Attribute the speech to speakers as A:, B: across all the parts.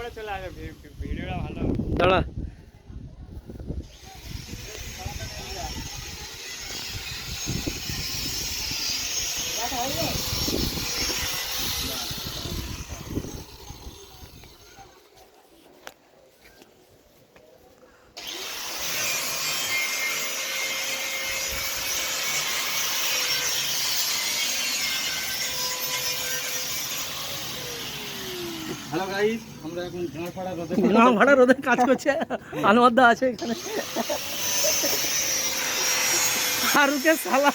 A: পরে চলে আসবে, ভিডিওটা ভালো।
B: দাঁড়া
C: হ্যালো গাইস, আমরা এখন গাঁড়পাড়া রোদে
B: ভাড়া রোদে কাজ করছে। আনোয়ারদা আছে এখানে, ফারুকের সালা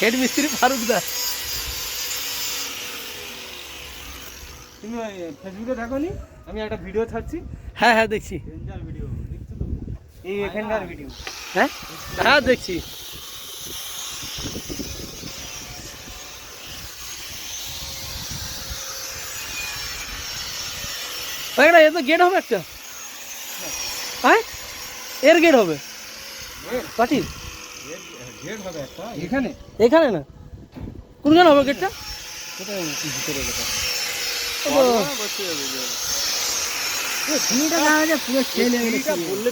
B: হেড মিস্ত্রি ফারুক দা।
C: তুমি ফেসবুকে দেখো নি, আমি একটা ভিডিও ছাড়ছি,
B: হ্যাঁ হ্যাঁ দেখছি।
C: ডেঞ্জার ভিডিও দেখছো তো? এই এখানকার ভিডিও।
B: হ্যাঁ হ্যাঁ দেখছি। একটা এ তো গেট হবে একটা, হ্যাঁ এর গেট হবে কাঠির
C: গেট হবে একটা এখানে।
B: এখানে না, কোনখানে হবে গেটটা?
C: কোথায় ভিতরে গেটা?
B: ও,
A: বসে যাবে
B: পুরো ছেলে
C: বললে